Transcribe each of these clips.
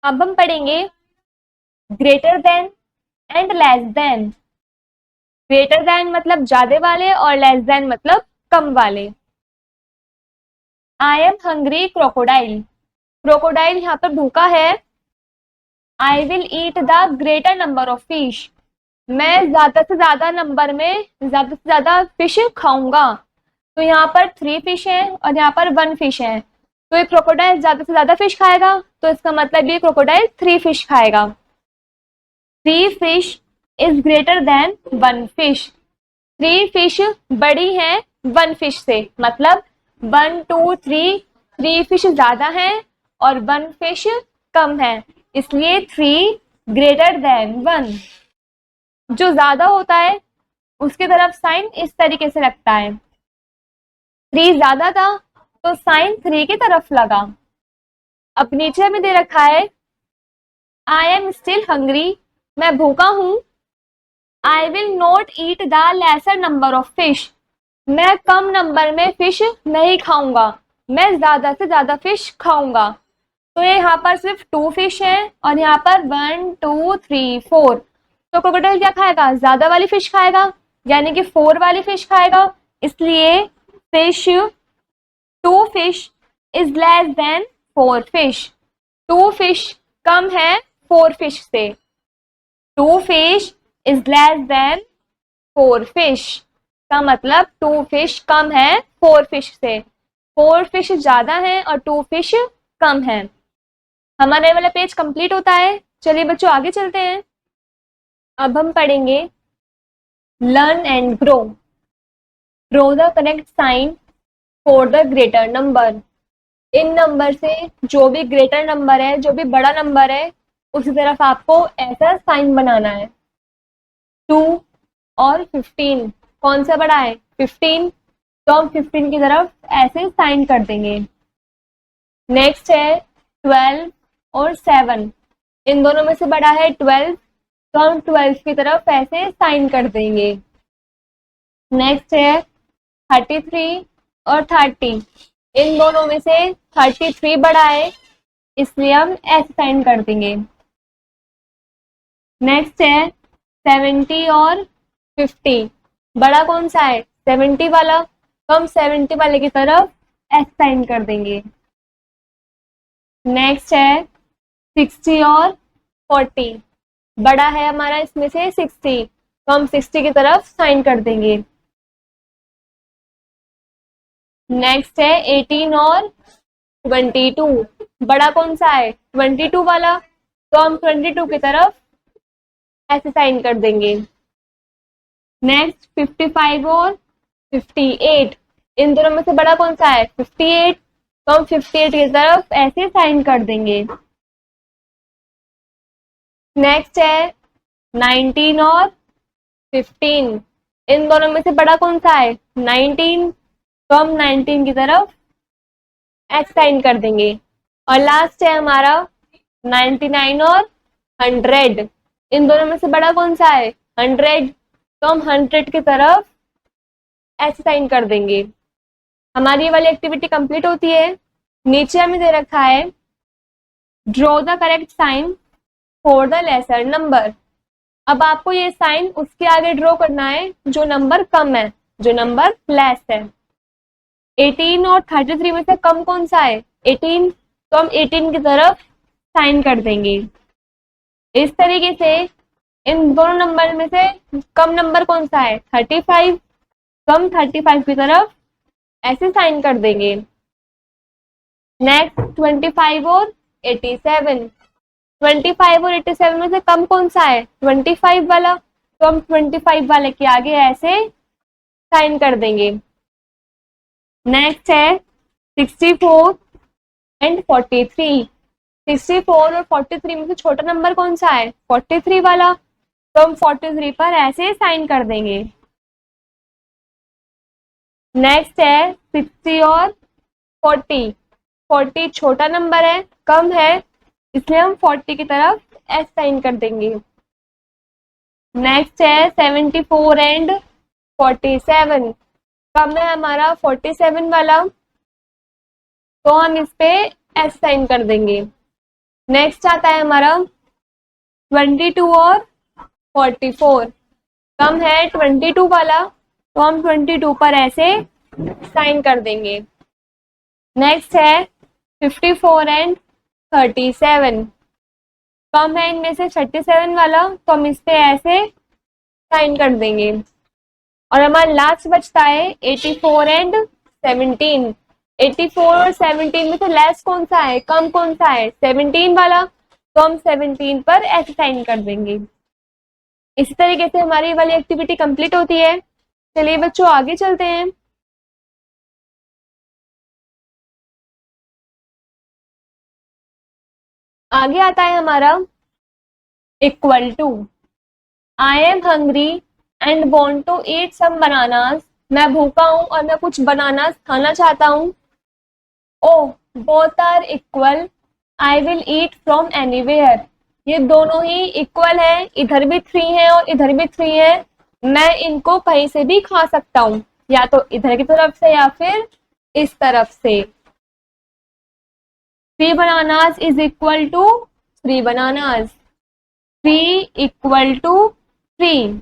अब हम पढ़ेंगे greater than and less than. Greater than मतलब ज्यादा वाले और लेस देन मतलब कम वाले। आई एम हंग्री क्रोकोडाइल। क्रोकोडाइल यहाँ पर भूखा है। आई will eat the greater number of fish. मैं ज्यादा से ज्यादा नंबर में ज्यादा से ज्यादा फिश खाऊंगा। तो यहाँ पर 3 फिश है और यहाँ पर 1 फिश है, तो ये क्रोकोडाइल ज्यादा से ज्यादा फिश खाएगा, तो इसका मतलब ये क्रोकोडाइल 3 फिश खाएगा। 3 fish is greater than 1 fish. 3 fish बड़ी है 1 फिश से, मतलब 1 2 3, 3 फिश ज्यादा है और 1 फिश कम है, इसलिए 3 ग्रेटर देन 1। जो ज्यादा होता है उसकी तरफ साइन इस तरीके से लगता है। 3 ज्यादा था तो साइन 3 की तरफ लगा। अब नीचे में दे रखा है आई एम स्टिल हंग्री। मैं भूखा हूं। I will not eat the lesser number of fish. मैं कम नंबर में फिश नहीं खाऊंगा, मैं ज्यादा से ज्यादा फिश खाऊंगा। तो ये यहाँ पर सिर्फ 2 फिश है और यहाँ पर 1 2 3 4। तो क्रोकोडाइल क्या खाएगा? ज्यादा वाली फिश खाएगा, यानी कि 4 वाली फिश खाएगा, इसलिए fish 2 fish is less than 4 fish. 2 fish कम है 4 फिश से। 2 fish is less than 4 fish का मतलब 2 फिश कम है 4 फिश से। 4 फिश ज्यादा है और 2 फिश कम है। हमारा ये वाला पेज कंप्लीट होता है। चलिए बच्चों आगे चलते हैं। अब हम पढ़ेंगे learn and grow. Draw the correct sign for the greater number. इन नंबर से जो भी ग्रेटर नंबर है, जो भी बड़ा नंबर है, उसी तरफ आपको ऐसा साइन बनाना है। 2 और 15 कौन सा बड़ा है? 15, तो हम 15 की तरफ ऐसे साइन कर देंगे। नेक्स्ट है 12 और 7, इन दोनों में से बड़ा है 12, तो हम 12 की तरफ ऐसे साइन कर देंगे। नेक्स्ट है 33 और 30, इन दोनों में से 33 बड़ा है, इसलिए हम ऐसे साइन कर देंगे। नेक्स्ट है 70 और 50, बड़ा कौन सा है? 70 वाला, तो हम 70 वाले की तरफ ऐसे साइन कर देंगे। नेक्स्ट है 60 और 40, बड़ा है हमारा इसमें से 60, तो हम 60 की तरफ साइन कर देंगे। नेक्स्ट है 18 और 22, बड़ा कौन सा है? 22 वाला, तो हम 22 की तरफ ऐसे साइन कर देंगे। नेक्स्ट 55 और 58, इन दोनों में से बड़ा कौन सा है? 58, तो हम 58 की तरफ ऐसे साइन कर देंगे। नेक्स्ट है 19 और 15, इन दोनों में से बड़ा कौन सा है? 19, तो हम 19 की तरफ ऐसे साइन कर देंगे। और लास्ट है हमारा 99 और 100, इन दोनों में से बड़ा कौन सा है? 100, तो हम 100 की तरफ ऐसे साइन कर देंगे। हमारी ये वाली एक्टिविटी कंप्लीट होती है। नीचे हमें दे रखा है draw the correct sign for the lesser number. अब आपको ये साइन उसके आगे ड्रॉ करना है जो नंबर कम है, जो नंबर लेस है। 18 और 33 में से कम कौन सा है? 18, तो हम 18 की तरफ साइन कर देंगे। इस तरीके से इन दोनों नंबर में से कम नंबर कौन सा है? 35, तो हम 35 की तरफ ऐसे साइन कर देंगे। नेक्स्ट 25 और 87, 25 और 87 में से कम कौन सा है? 25 वाला, तो हम 25 वाले के आगे ऐसे साइन कर देंगे। नेक्स्ट है 64 एंड 43, 64 और 43 में से छोटा नंबर कौन सा है? 43 वाला, तो हम 43 पर ऐसे साइन कर देंगे। नेक्स्ट है 60 और 40, 40 छोटा नंबर है, कम है, इसलिए हम 40 की तरफ ऐसे साइन कर देंगे। नेक्स्ट है 74 एंड 47, कम है हमारा 47 वाला, तो हम इस पे ऐसे साइन कर देंगे। नेक्स्ट आता है हमारा 22 और 44। कम है 22 वाला, तो हम 22 पर ऐसे साइन कर देंगे। नेक्स्ट है 54 एंड 37। कम है इनमें से 37 वाला, तो हम इस पे ऐसे साइन कर देंगे। और हमारा लास्ट बचता है 84 एंड 17। 84 और 17 में से लेस कौन सा है, कम कौन सा है, 17 वाला, तो हम 17 पर ऐसे साइन कर देंगे। इसी तरीके से हमारी वाली एक्टिविटी कंप्लीट होती है। चलिए बच्चों आगे चलते हैं। आगे आता है हमारा equal to. I am hungry and want to eat some bananas. मैं भूखा हूं और मैं कुछ बनानास खाना चाहता हूँ। Oh both are equal, I will eat from anywhere. ये दोनों ही इक्वल है, इधर भी 3 है और इधर भी 3 है। मैं इनको कहीं से भी खा सकता हूँ, या तो इधर की तरफ से या फिर इस तरफ से। 3 bananas is equal to 3 bananas। 3 equal to 3।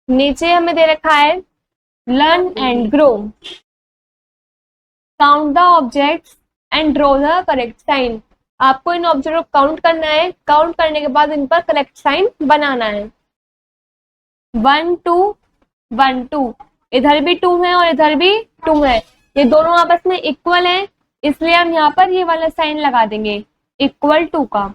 नीचे हमें दे रखा है learn and grow. Count the objects and draw the correct sign. आपको इन ऑब्जेक्ट को काउंट करना है, काउंट करने के बाद इन पर करेक्ट साइन बनाना है। 1 2 1 2, इधर भी 2 है और इधर भी 2 है। ये दोनों आपस में इक्वल है, इसलिए हम यहाँ पर ये वाला साइन लगा देंगे इक्वल टू का।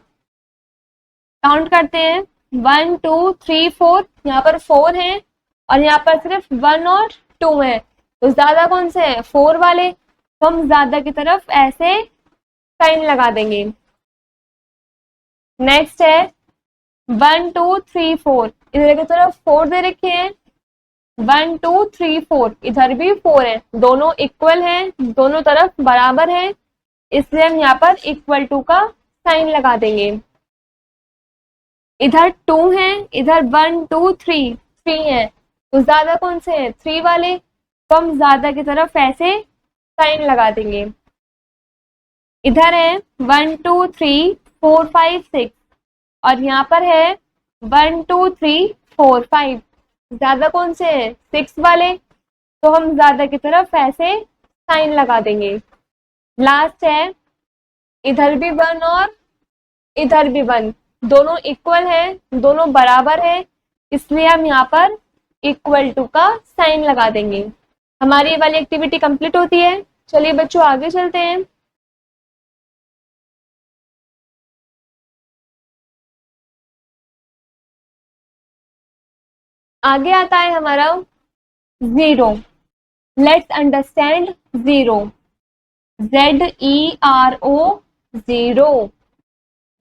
काउंट करते हैं 1 2 3 4। यहाँ पर 4 है और यहाँ पर सिर्फ 1 और 2 है, तो ज्यादा कौन से है, 4 वाले, तो हम ज्यादा की तरफ ऐसे साइन लगा देंगे। नेक्स्ट है 1 2 3 4। इधर की तरफ 4 दे रखे हैं, 1 2 3 4, इधर भी 4 है, दोनों इक्वल हैं, दोनों तरफ बराबर है, इसलिए हम यहाँ पर इक्वल टू का साइन लगा देंगे। इधर 2 है, इधर 1 2 3 3 है, तो ज्यादा कौन से हैं, 3 वाले, तो हम ज्यादा की तरफ ऐसे साइन लगा देंगे। इधर है 1 2 3 4 5 6 और यहाँ पर है 1 2 3 4 5, ज्यादा कौन से हैं, 6 वाले, तो हम ज्यादा की तरफ ऐसे साइन लगा देंगे। लास्ट है इधर भी 1 और इधर भी 1, दोनों इक्वल है, दोनों बराबर है, इसलिए हम यहाँ पर इक्वल टू का साइन लगा देंगे। हमारी ये वाली एक्टिविटी कंप्लीट होती है। चलिए बच्चों आगे चलते हैं। आगे आता है हमारा zero. Let's understand zero. ZERO, zero.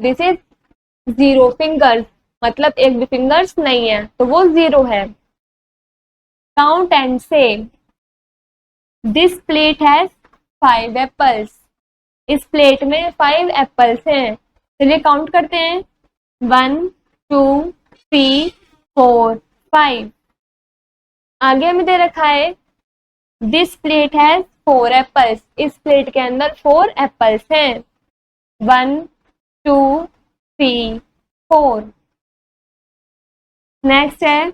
This is zero fingers, मतलब एक भी फिंगर्स नहीं है, तो वो जीरो है। काउंट एंड से दिस प्लेट हैज 5 एप्पल्स। इस प्लेट में 5 एप्पल्स हैं। चलिए काउंट करते हैं 1 2 3 4 5। आगे हमें दे रखा है दिस प्लेट हैज 4 एप्पल्स। इस प्लेट के अंदर 4 एप्पल्स हैं। 1 2 3 4। नेक्स्ट है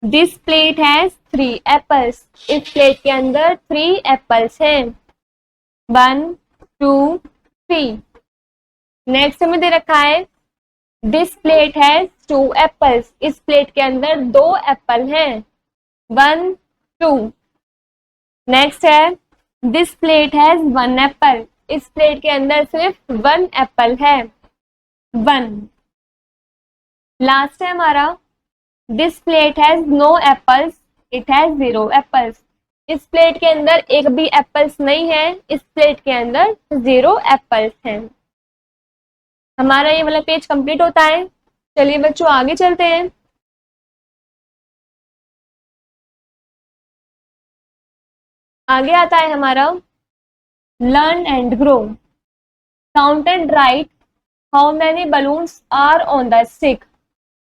दिस प्लेट हैज 3 एप्पल्स। इस प्लेट के अंदर 3 एप्पल्स हैं। 1 2 3। नेक्स्ट हमें दे रखा है दिस प्लेट हैज 2 एप्पल्स। इस प्लेट के अंदर 2 एप्पल हैं। 1 2। नेक्स्ट है दिस प्लेट हैज 1 एप्पल। इस प्लेट के अंदर सिर्फ 1 एप्पल है। 1। लास्ट है हमारा this plate has no apples, it has 0 apples. इस प्लेट के अंदर एक भी एप्पल्स नहीं है, इस प्लेट के अंदर 0 एप्पल्स हैं। हमारा ये वाला पेज कंप्लीट होता है। चलिए बच्चों आगे चलते हैं। आगे आता है हमारा learn and grow. Count and write how many balloons are on the stick.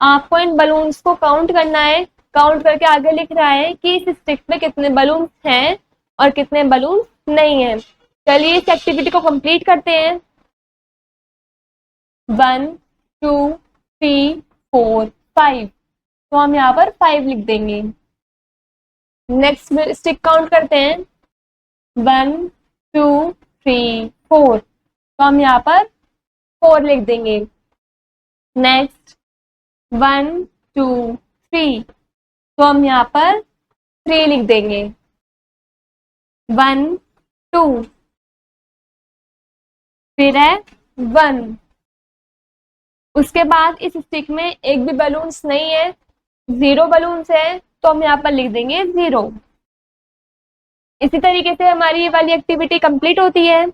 आपको इन बलून्स को काउंट करना है। काउंट करके आगे लिख रहा है कि इस स्टिक में कितने बलून्स हैं और कितने बलून्स नहीं हैं। चलिए इस एक्टिविटी को कंप्लीट करते हैं। 1 2 3 4 5, तो हम यहाँ पर 5 लिख देंगे। नेक्स्ट स्टिक काउंट करते हैं, 1 2 3 4, तो हम यहाँ पर 4 लिख देंगे। नेक्स्ट 1 2 3, तो हम यहाँ पर 3 लिख देंगे। 1 2, फिर है 1। उसके बाद इस स्टिक में एक भी बलून्स नहीं है, 0 बलून्स है, तो हम यहाँ पर लिख देंगे 0। इसी तरीके से हमारी ये वाली एक्टिविटी कंप्लीट होती है।